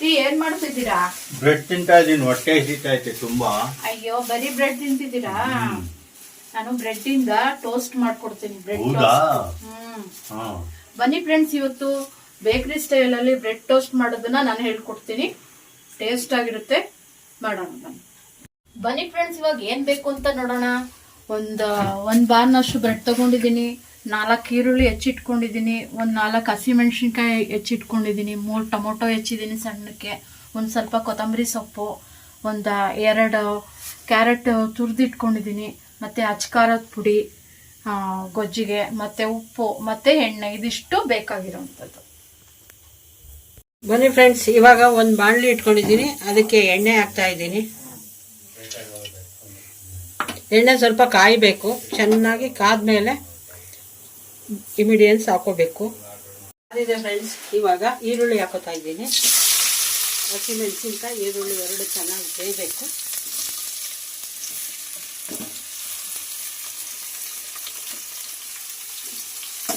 ಏನ್ ಮಾಡ್ತಿದ್ದೀರಾ? ಬ್ರೆಡ್ ತಿಂತಾ ಇದೀನಿ, ಹೊಟ್ಟೆ ಹಸಿತೈತೆ ತುಂಬಾ. ಅಯ್ಯೋ, ಬರೀ ಬ್ರೆಡ್ ತಿಂತಿದ್ದೀರಾ? ನಾನು ಬ್ರೆಡ್ ಇಂದ ಟೋಸ್ಟ್ ಮಾಡ್ಕೊಡ್ತೀನಿ. ಬ್ರೆಡ್ ಬನ್ನಿ ಫ್ರೆಂಡ್ಸ್, ಇವತ್ತು ಬೇಕರಿ ಸ್ಟೈಲ್ ಅಲ್ಲಿ ಬ್ರೆಡ್ ಟೋಸ್ಟ್ ಮಾಡೋದನ್ನ ನಾನು ಹೇಳ್ಕೊಡ್ತೀನಿ. ಟೇಸ್ಟ್ ಆಗಿರುತ್ತೆ, ಮಾಡೋಣ ಬನ್ನಿ ಫ್ರೆಂಡ್ಸ್. ಇವಾಗ ಏನ್ ಬೇಕು ಅಂತ ನೋಡೋಣ. ಒಂದ್ ಬಾರ್ನಷ್ಟು ಬ್ರೆಡ್ ತಗೊಂಡಿದ್ದೀನಿ, 4 ಈರುಳ್ಳಿ ಹೆಚ್ಚಿಟ್ಕೊಂಡಿದ್ದೀನಿ, 4 ಹಸಿಮೆಣಸಿನ್ಕಾಯಿ ಹೆಚ್ಚಿಟ್ಕೊಂಡಿದ್ದೀನಿ, 3 ಟೊಮೊಟೊ ಹೆಚ್ಚಿದ್ದೀನಿ ಸಣ್ಣಕ್ಕೆ, ಸ್ವಲ್ಪ ಕೊತ್ತಂಬರಿ ಸೊಪ್ಪು, 2 ಕ್ಯಾರೆಟ್ ತುರಿದಿಟ್ಕೊಂಡಿದ್ದೀನಿ, ಮತ್ತೆ ಅಚ್ಕಾರದ ಪುಡಿ ಗೊಜ್ಜಿಗೆ, ಮತ್ತೆ ಉಪ್ಪು, ಮತ್ತೆ ಎಣ್ಣೆ. ಇದಿಷ್ಟು ಬೇಕಾಗಿರೋವಂಥದ್ದು. ಬನ್ನಿ ಫ್ರೆಂಡ್ಸ್, ಇವಾಗ ಒಂದು ಬಾಣಲಿ ಇಟ್ಕೊಂಡಿದ್ದೀನಿ, ಅದಕ್ಕೆ ಎಣ್ಣೆ ಹಾಕ್ತಾ ಇದ್ದೀನಿ. ಎಣ್ಣೆ ಸ್ವಲ್ಪ ಕಾಯಬೇಕು, ಚೆನ್ನಾಗಿ ಕಾದ್ಮೇಲೆ ಇಮಿಡಿಯನ್ಸ್ ಹಾಕೋಬೇಕು. ಅದಿದೆ ಫ್ರೆಂಡ್ಸ್, ಇವಾಗ ಈರುಳ್ಳಿ ಹಾಕೋತಾ ಇದ್ದೀನಿ. ಹಸಿಮೆಣಸಿನ್ಕಾಯಿ, ಈರುಳ್ಳಿ 2 ಚೆನ್ನಾಗಿ ಬೇಯಬೇಕು.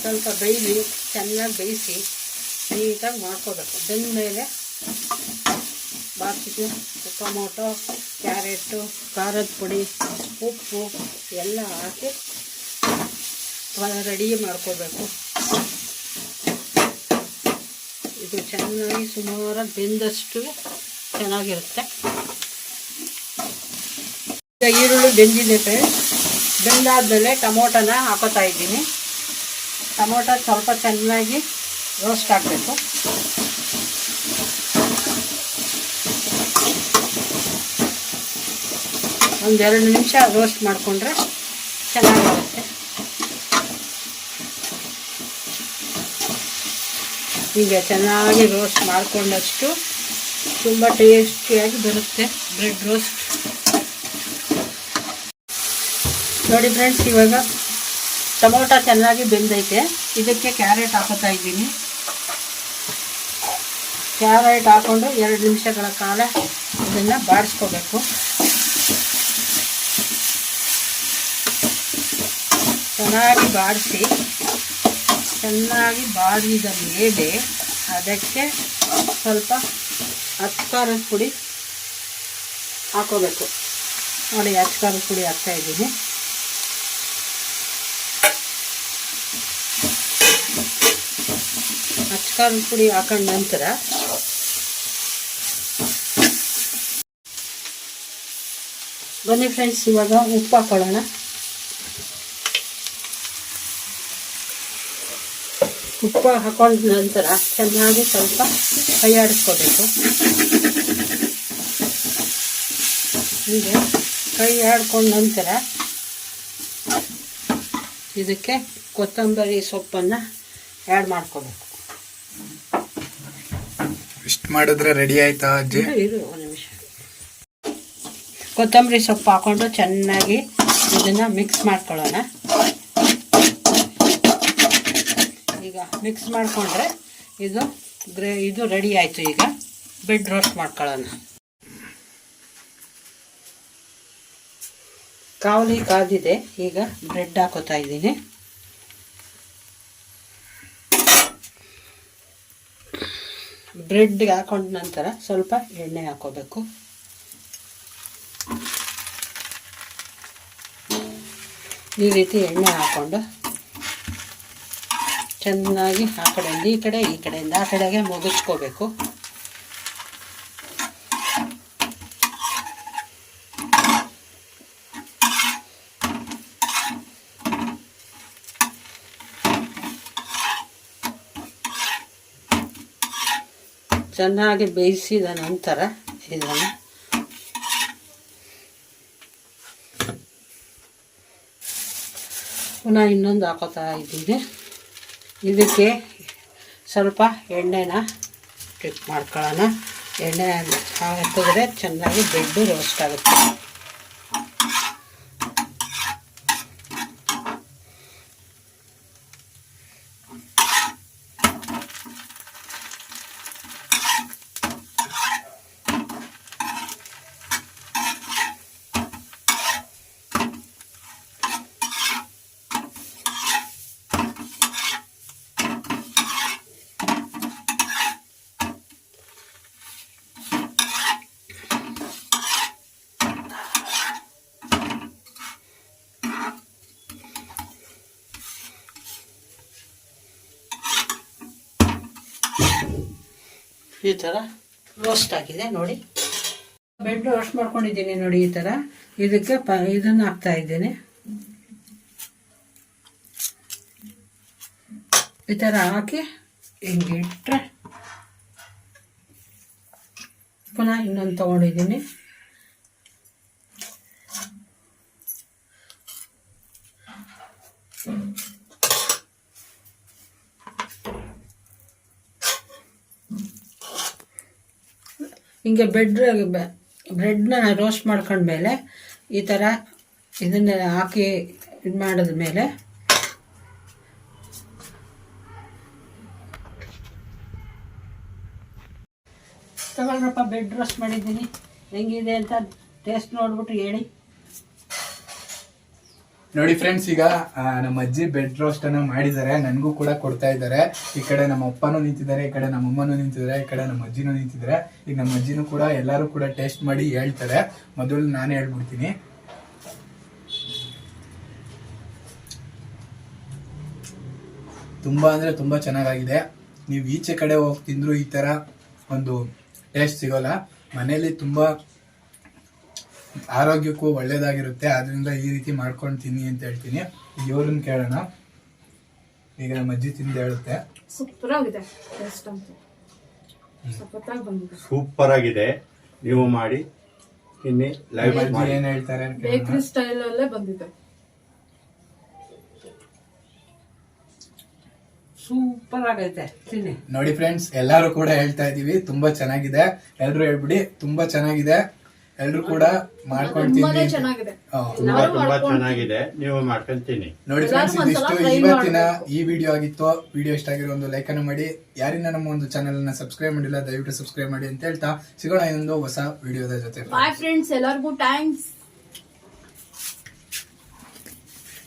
ಸ್ವಲ್ಪ ಬೇಯಿಸಿ, ಚೆನ್ನಾಗಿ ಬೇಯಿಸಿ ನೀಟಾಗಿ ಮಾಡ್ಕೋಬೇಕು. ಬೆಂದಮೇಲೆ ಬಾಕಿದು ಟೊಮೊಟೊ, ಕ್ಯಾರೆಟು, ಖಾರದ ಪುಡಿ, ಉಪ್ಪು ಎಲ್ಲ ಹಾಕಿ ರೆಡಿ ಮಾಡ್ಕೋಬೇಕು. ಇದು ಚೆನ್ನಾಗಿ ಸುಮಾರಾಗಿ ಬೆಂದಷ್ಟು ಚೆನ್ನಾಗಿರುತ್ತೆ. ಈಗ ಈರುಳ್ಳಿ ಬೆಂದಿದೆ ಫ್ರೆಂಡ್ಸ್. ಬೆಂದಾದ್ಮೇಲೆ ಟೊಮೊಟೊನ ಹಾಕೋತಾ ಇದ್ದೀನಿ. ಟೊಮೊಟೊ ಸ್ವಲ್ಪ ಚೆನ್ನಾಗಿ ರೋಸ್ಟ್ ಆಗಬೇಕು. ಒಂದು 2 ನಿಮಿಷ ರೋಸ್ಟ್ ಮಾಡಿಕೊಂಡ್ರೆ ಚೆನ್ನಾಗಿರುತ್ತೆ. ಹೀಗೆ ಚೆನ್ನಾಗಿ ರೋಸ್ಟ್ ಮಾಡಿಕೊಂಡಷ್ಟು ತುಂಬ ಟೇಸ್ಟಿಯಾಗಿ ಬರುತ್ತೆ ಬ್ರೆಡ್ ರೋಸ್ಟ್. ನೋಡಿ ಫ್ರೆಂಡ್ಸ್, ಇವಾಗ ಟೊಮೊಟೊ ಚೆನ್ನಾಗಿ ಬೆಂದೈತೆ. ಇದಕ್ಕೆ ಕ್ಯಾರೆಟ್ ಹಾಕೋತಾ ಇದ್ದೀನಿ. ಕ್ಯಾರೆಟ್ ಹಾಕ್ಕೊಂಡು 2 ನಿಮಿಷಗಳ ಕಾಲ ಇದನ್ನು ಬಾಡಿಸ್ಕೋಬೇಕು. ಚೆನ್ನಾಗಿ ಬಾಡಿಸಿ, ಚೆನ್ನಾಗಿ ಬಾಡಿದ ಮೇಲೆ ಅದಕ್ಕೆ ಸ್ವಲ್ಪ ಅಚ್ಕಾರದ ಪುಡಿ ಹಾಕೋಬೇಕು. ನೋಡಿ, ಅಚ್ಕಾರದ ಪುಡಿ ಹಾಕ್ತಾಯಿದ್ದೀನಿ. ಅಚ್ಕಾರದ ಪುಡಿ ಹಾಕೊಂಡ ನಂತರ ಬನ್ನಿ ಫ್ರೆಂಡ್ಸ್, ಇವಾಗ ಉಪ್ಪು ಹಾಕೊಳ್ಳೋಣ. ಉಪ್ಪು ಹಾಕೊಂಡ ನಂತರ ಚೆನ್ನಾಗಿ ಸ್ವಲ್ಪ ಕೈ ಆಡಿಸ್ಕೋಬೇಕು. ಹೀಗೆ ಕೈ ಆಡ್ಕೊಂಡ ನಂತರ ಇದಕ್ಕೆ ಕೊತ್ತಂಬರಿ ಸೊಪ್ಪನ್ನು ಆ್ಯಡ್ ಮಾಡ್ಕೋಬೇಕು. ಇಷ್ಟು ಮಾಡಿದ್ರೆ ರೆಡಿ ಆಯ್ತಾ ಅಜ್ಜಿ? ಇದು 1 ನಿಮಿಷ. ಕೊತ್ತಂಬರಿ ಸೊಪ್ಪು ಹಾಕೊಂಡು ಚೆನ್ನಾಗಿ ಇದನ್ನು ಮಿಕ್ಸ್ ಮಾಡ್ಕೊಳ್ಳೋಣ. ಈಗ ಮಿಕ್ಸ್ ಮಾಡಿಕೊಂಡ್ರೆ ಇದು ರೆಡಿ ಆಯಿತು. ಈಗ ಬ್ರೆಡ್ ರೋಸ್ಟ್ ಮಾಡ್ಕೊಳ್ಳೋಣ. ಕಾವಲಿ ಕಾದಿದೆ. ಈಗ ಬ್ರೆಡ್ ಹಾಕೋತಾ ಇದ್ದೀನಿ. ಬ್ರೆಡ್ಗೆ ಹಾಕೊಂಡ ನಂತರ ಸ್ವಲ್ಪ ಎಣ್ಣೆ ಹಾಕೋಬೇಕು. ಈ ರೀತಿ ಎಣ್ಣೆ ಹಾಕ್ಕೊಂಡು ಚೆನ್ನಾಗಿ ಆ ಕಡೆಯಿಂದ ಈ ಕಡೆ, ಈ ಕಡೆಯಿಂದ ಆ ಕಡೆಗೆ ಮುಗಿಸ್ಕೋಬೇಕು. ಚೆನ್ನಾಗಿ ಬೇಯಿಸಿದ ನಂತರ ಇದನ್ನು ಪುನಃ ಇನ್ನೊಂದು ಹಾಕೋತಾ ಇದ್ದೀನಿ. ಇದಕ್ಕೆ ಸ್ವಲ್ಪ ಎಣ್ಣೆನ ಟಿಪ್ ಮಾಡ್ಕೊಳ್ಳೋಣ. ಎಣ್ಣೆ ಹಾಕಿದ್ರೆ ಚೆನ್ನಾಗಿ ಬ್ರೆಡ್ಡು ರೋಸ್ಟ್ ಆಗುತ್ತೆ. ಈ ಥರ ರೋಸ್ಟ್ ಆಗಿದೆ ನೋಡಿ. ಬೆಡ್ ರೋಸ್ಟ್ ಮಾಡ್ಕೊಂಡಿದ್ದೀನಿ ನೋಡಿ. ಈ ಥರ ಇದಕ್ಕೆ ಇದನ್ನು ಹಾಕ್ತಾ ಇದ್ದೀನಿ. ಈ ಥರ ಹಾಕಿ ಹಿಂಗೆ ಇಟ್ಟರೆ ಪುನಃ ಇನ್ನೊಂದು ತೊಗೊಂಡಿದ್ದೀನಿ. ಹಿಂಗೆ ಬ್ರೆಡ್ನ ರೋಸ್ಟ್ ಮಾಡ್ಕೊಂಡ್ಮೇಲೆ ಈ ಥರ ಇದನ್ನ ಹಾಕಿ ಇದು ಮಾಡಿದ್ಮೇಲೆ ತಗೊಳ್ರಪ್ಪ, ಬ್ರೆಡ್ ರೋಸ್ಟ್ ಮಾಡಿದ್ದೀನಿ. ಹೆಂಗಿದೆ ಅಂತ ಟೇಸ್ಟ್ ನೋಡ್ಬಿಟ್ಟು ಹೇಳಿ. ನೋಡಿ ಫ್ರೆಂಡ್ಸ್, ಈಗ ನಮ್ಮ ಅಜ್ಜಿ ಬೆಡ್ ರೋಸ್ಟ್ ಅನ್ನ ಮಾಡಿದ್ದಾರೆ, ನನಗೂ ಕೂಡ ಕೊಡ್ತಾ ಇದ್ದಾರೆ. ಈ ಕಡೆ ನಮ್ಮ ಅಪ್ಪನೂ ನಿಂತಿದ್ದಾರೆ, ಈ ಕಡೆ ನಮ್ಮ ಅಮ್ಮನೂ ನಿಂತಿದ್ದಾರೆ, ಈ ಕಡೆ ನಮ್ಮ ಅಜ್ಜಿನೂ ನಿಂತಿದ್ದಾರೆ. ಈಗ ನಮ್ಮ ಅಜ್ಜಿನೂ ಕೂಡ ಎಲ್ಲರೂ ಕೂಡ ಟೇಸ್ಟ್ ಮಾಡಿ ಹೇಳ್ತಾರೆ. ಮೊದಲು ನಾನೇ ಹೇಳ್ಬಿಡ್ತೀನಿ. ತುಂಬಾ ಅಂದ್ರೆ ತುಂಬಾ ಚೆನ್ನಾಗಿದೆ. ನೀವು ಈಚೆ ಕಡೆ ಹೋಗಿ ತಿಂದ್ರು ಈ ತರ ಒಂದು ಟೇಸ್ಟ್ ಸಿಗೋಲ್ಲ. ಮನೇಲಿ ತುಂಬಾ ಆರೋಗ್ಯಕ್ಕೂ ಒಳ್ಳೇದಾಗಿರುತ್ತೆ. ಆದ್ರಿಂದ ಈ ರೀತಿ ಮಾಡ್ಕೊಂಡು ತಿನ್ನಿ ಅಂತ ಹೇಳ್ತೀನಿ. ಇವ್ರನ್ನ ಕೇಳೋಣ. ಈಗ ನಮ್ಮ ಅಜ್ಜಿ ತಿಂದು ಹೇಳುತ್ತೆ. ಸೂಪರ್ ಆಗಿದೆ ಟೇಸ್ಟ್ ಅಂತ, ಸಖತ್ತಾಗಿ ಬಂದಿದೆ. ಸೂಪರ್ ಆಗಿದೆ. ನೀವು ಮಾಡಿ ತಿನ್ನಿ. ಲೈವ್ ಅಜ್ಜಿ ಏನ್ ಹೇಳ್ತಾರೆ ಅಂತ ಕೇಳೋಣ. ಬೇಕರಿ ಸ್ಟೈಲ್ ಅಲ್ಲೇ ಬಂದಿದೆ. ಸೂಪರ್ ಆಗೈತೆ, ತಿನ್ನಿ. ನೋಡಿ ಫ್ರೆಂಡ್ಸ್, ಎಲ್ಲಾರು ಕೂಡ ಹೇಳ್ತಾ ಇದೀವಿ ತುಂಬಾ ಚೆನ್ನಾಗಿದೆ. ಎಲ್ರು ಹೇಳ್ಬಿಡಿ ತುಂಬಾ ಚೆನ್ನಾಗಿದೆ. ಎಲ್ರು ಕೂಡ ಮಾಡ್ಕೊಂಡು ತುಂಬಾನೇ ತಿನ್ನಿ. ಚೆನ್ನಾಗಿದೆ. ತುಂಬಾ ಚೆನ್ನಾಗಿದೆ. ನೀವು ಮಾಡ್ಕೊಂತೀನಿ. ನೋಡಿ ಫ್ರೆಂಡ್ಸ್, ಇದಿಷ್ಟು ಇವತ್ತಿನ ಈ ವಿಡಿಯೋ ಆಗಿತ್ತು. ವಿಡಿಯೋ ಇಷ್ಟ ಆಗಿರೋ ಒಂದು ಲೈಕ್ ಅನ್ನು ಮಾಡಿ. ಯಾರಿನ ನಮ್ಮ ಒಂದು ಚಾನೆಲ್ ಅನ್ನ ಸಬ್ಸ್ಕ್ರೈಬ್ ಮಾಡಿಲ್ಲ ದಯವಿಟ್ಟು ಸಬ್ಸ್ಕ್ರೈಬ್ ಮಾಡಿ ಅಂತ ಹೇಳ್ತಾ ಸಿಗೋಣ ಇನ್ನೊಂದು ಹೊಸ ವಿಡಿಯೋದ ಜೊತೆ. ಬಾಯ್ ಫ್ರೆಂಡ್ಸ್, ಎಲ್ಲರಿಗೂ ಥ್ಯಾಂಕ್ಸ್.